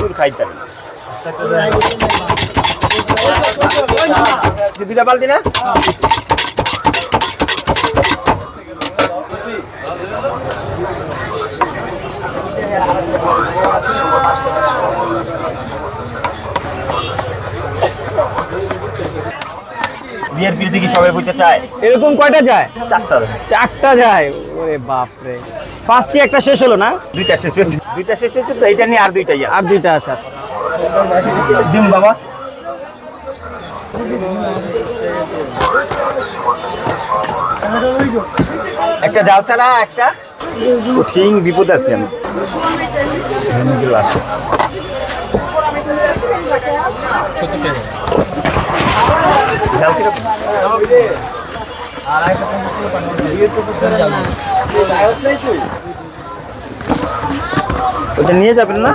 প্রচুর খাইতে দুটা বালতি না বিয়ের বিয়ে দেখি সবাই বইতে চায় এরকম কয়টা যায়? চারটা যায়। ওরে বাপরে, ফার্স্ট কি একটা শেষ হলো না? দুইটা শেষ হয়েছে তো এইটা নিয়ে আর দুইটা আছে। আচ্ছা দিম বাবা একটা জাল ছাড়া একটা কঠিন বিপদ আছে আমি ওটা নিয়ে যাবেন না?